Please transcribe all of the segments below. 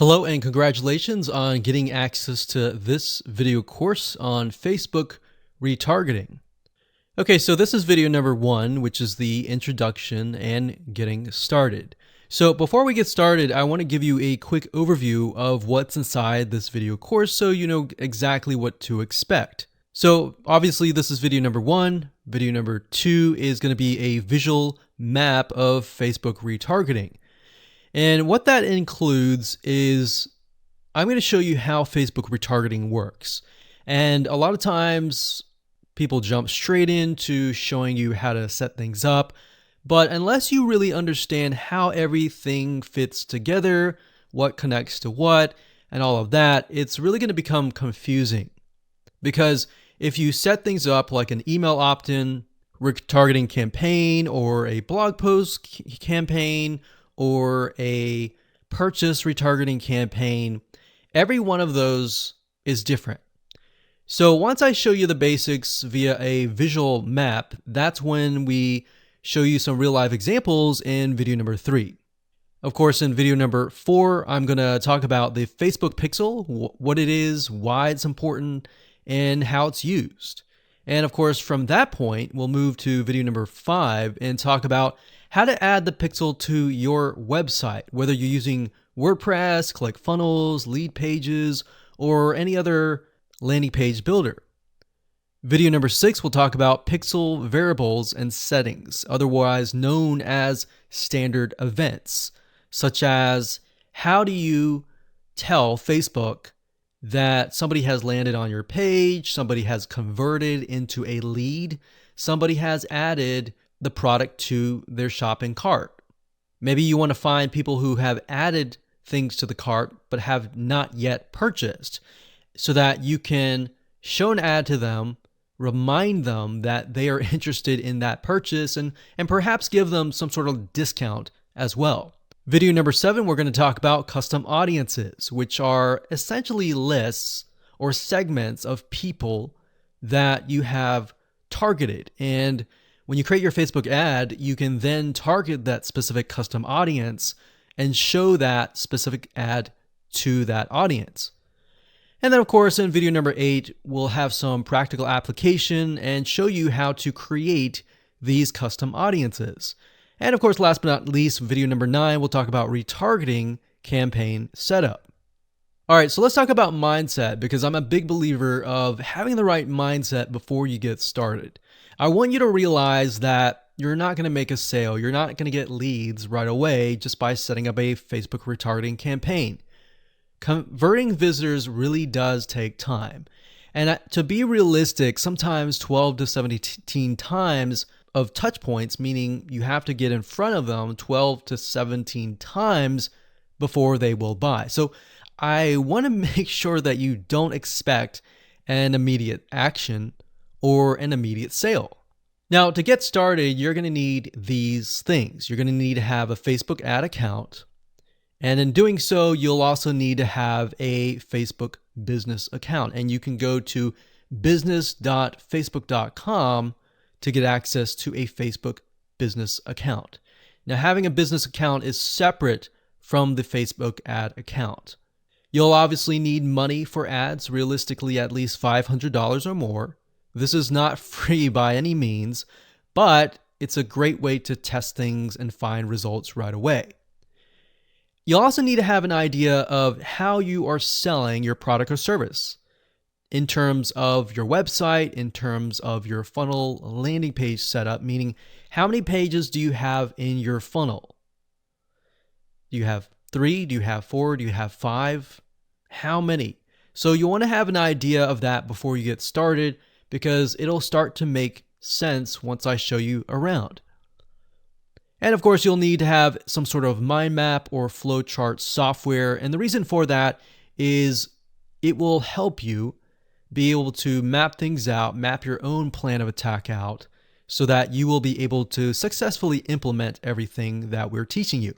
Hello and congratulations on getting access to this video course on Facebook retargeting. Okay, so this is video number 1, which is the introduction and getting started. So before we get started, I want to give you a quick overview of what's inside this video course so you know exactly what to expect. So obviously this is video number 1. Video number 2 is going to be a visual map of Facebook retargeting. And what that includes is I'm going to show you how Facebook retargeting works. And a lot of times people jump straight into showing you how to set things up. But unless you really understand how everything fits together, what connects to what, and all of that, it's really going to become confusing. Because if you set things up like an email opt-in retargeting campaign or a blog post campaign, or a purchase retargeting campaign, every one of those is different. So once I show you the basics via a visual map, that's when we show you some real life examples in video number 3. Of course, in video number 4, I'm going to talk about the Facebook pixel, what it is, why it's important, and how it's used. And of course, from that point, we'll move to video number 5 and talk about how to add the pixel to your website, whether you're using WordPress, ClickFunnels, Lead Pages, or any other landing page builder. Video number 6 will talk about pixel variables and settings, otherwise known as standard events, such as how do you tell Facebook that somebody has landed on your page, somebody has converted into a lead, somebody has added the product to their shopping cart. Maybe you want to find people who have added things to the cart but have not yet purchased so that you can show an ad to them, remind them that they are interested in that purchase, and perhaps give them some sort of discount as well. Video number 7, we're going to talk about custom audiences, which are essentially lists or segments of people that you have targeted. And when you create your Facebook ad, you can then target that specific custom audience and show that specific ad to that audience. And then of course, in video number 8, we'll have some practical application and show you how to create these custom audiences. And of course, last but not least, video number 9, we'll talk about retargeting campaign setup. All right, so let's talk about mindset, because I'm a big believer of having the right mindset before you get started. I want you to realize that you're not going to make a sale. You're not going to get leads right away just by setting up a Facebook retargeting campaign. Converting visitors really does take time. And to be realistic, sometimes 12 to 17 times of touch points, meaning you have to get in front of them 12 to 17 times before they will buy. So I want to make sure that you don't expect an immediate action or an immediate sale. Now, to get started, you're going to need these things. You're going to need to have a Facebook ad account. And in doing so, you'll also need to have a Facebook business account. And you can go to business.facebook.com to get access to a Facebook business account. Now, having a business account is separate from the Facebook ad account. You'll obviously need money for ads, realistically at least $500 or more. This is not free by any means, but it's a great way to test things and find results right away. You'll also need to have an idea of how you are selling your product or service in terms of your website, in terms of your funnel landing page setup, meaning how many pages do you have in your funnel? Do you have 3? Do you have 4? Do you have 5? How many? So you want to have an idea of that before you get started, because it'll start to make sense once I show you around. And of course, you'll need to have some sort of mind map or flowchart software. And the reason for that is it will help you be able to map things out, map your own plan of attack out, so that you will be able to successfully implement everything that we're teaching you.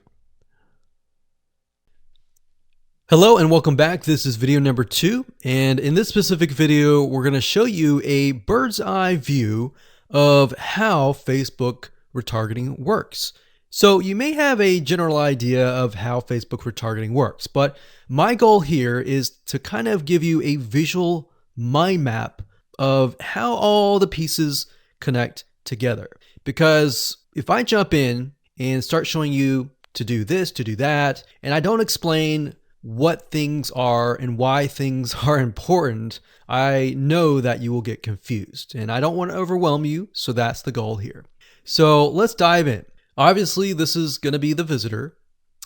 Hello and welcome back. This is video number 2. And in this specific video, we're going to show you a bird's eye view of how Facebook retargeting works. So you may have a general idea of how Facebook retargeting works, but my goal here is to kind of give you a visual mind map of how all the pieces connect together. Because if I jump in and start showing you to do this, to do that, and I don't explain what things are and why things are important, I know that you will get confused, and I don't want to overwhelm you, so that's the goal here. So let's dive in. Obviously, this is going to be the visitor,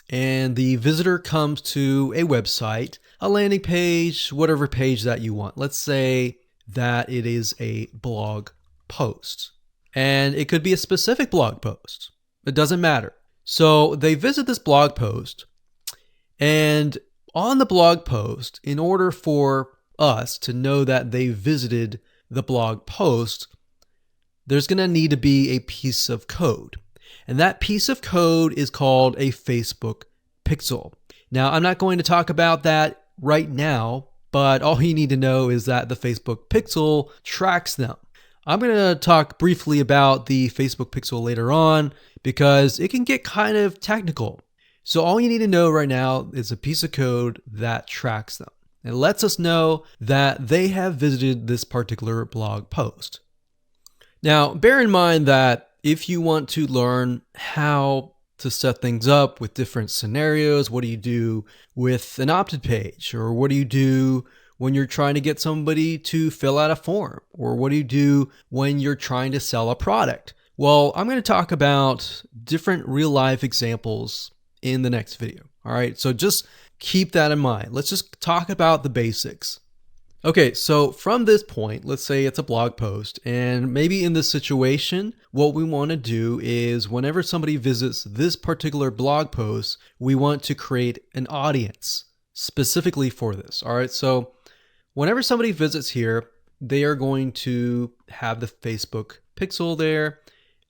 and the visitor comes to a website, a landing page, whatever page that you want. Let's say that it is a blog post, and it could be a specific blog post. It doesn't matter. So they visit this blog post, and on the blog post, in order for us to know that they visited the blog post, there's going to need to be a piece of code. And that piece of code is called a Facebook pixel. Now, I'm not going to talk about that right now, but all you need to know is that the Facebook pixel tracks them. I'm going to talk briefly about the Facebook pixel later on because it can get kind of technical. So all you need to know right now is a piece of code that tracks them. It lets us know that they have visited this particular blog post. Now, bear in mind that if you want to learn how to set things up with different scenarios, what do you do with an opt-in page? Or what do you do when you're trying to get somebody to fill out a form? Or what do you do when you're trying to sell a product? Well, I'm going to talk about different real-life examples in the next video. All right, so just keep that in mind. Let's just talk about the basics. Okay, so from this point, let's say it's a blog post, and maybe in this situation, what we want to do is whenever somebody visits this particular blog post, we want to create an audience specifically for this. All right, so whenever somebody visits here, they are going to have the Facebook pixel there,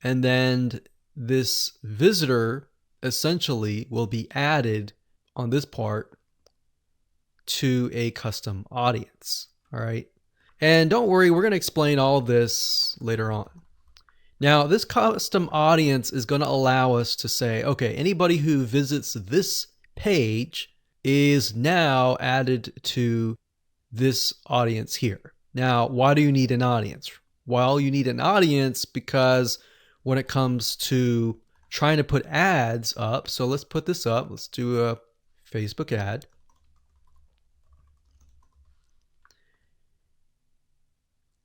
and then this visitor essentially will be added on this part to a custom audience. All right. And don't worry, we're going to explain all this later on. Now, this custom audience is going to allow us to say, okay, anybody who visits this page is now added to this audience here. Now, why do you need an audience? Well, you need an audience because when it comes to trying to put ads up, so let's put this up. Let's do a Facebook ad.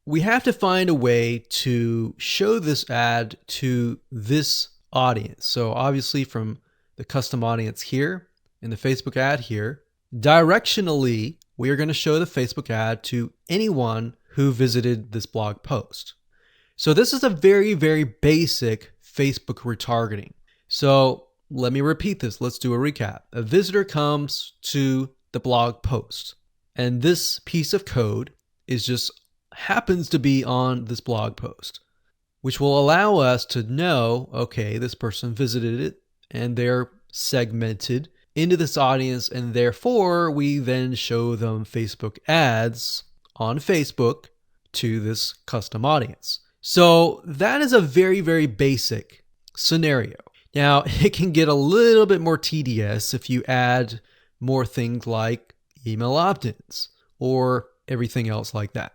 We have to find a way to show this ad to this audience. So obviously from the custom audience here in the Facebook ad here, directionally, we are going to show the Facebook ad to anyone who visited this blog post. So this is a very, very basic Facebook retargeting. So let me repeat this. Let's do a recap. A visitor comes to the blog post, and this piece of code is just happens to be on this blog post, which will allow us to know, okay, this person visited it and they're segmented into this audience, and therefore we then show them Facebook ads on Facebook to this custom audience. So that is a very, very basic scenario. Now, it can get a little bit more tedious if you add more things like email opt-ins or everything else like that.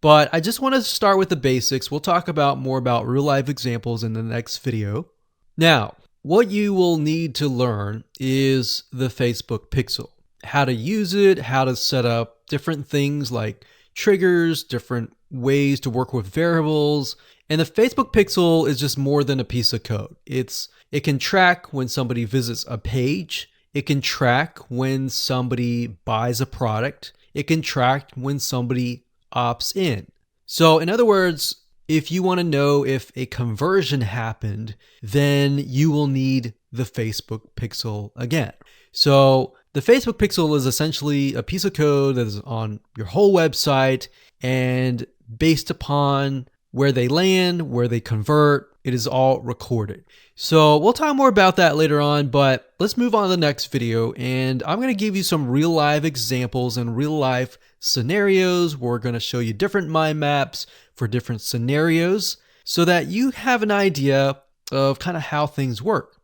But I just want to start with the basics. We'll talk about more about real life examples in the next video. Now, what you will need to learn is the Facebook pixel, how to use it, how to set up different things like triggers, different ways to work with variables. And the Facebook pixel is just more than a piece of code. It can track when somebody visits a page. It can track when somebody buys a product. It can track when somebody opts in. So in other words, if you want to know if a conversion happened, then you will need the Facebook pixel again. So the Facebook pixel is essentially a piece of code that is on your whole website, and based upon where they land, where they convert, it is all recorded. So we'll talk more about that later on, but let's move on to the next video, and I'm going to give you some real life examples and real life scenarios. We're going to show you different mind maps for different scenarios so that you have an idea of kind of how things work.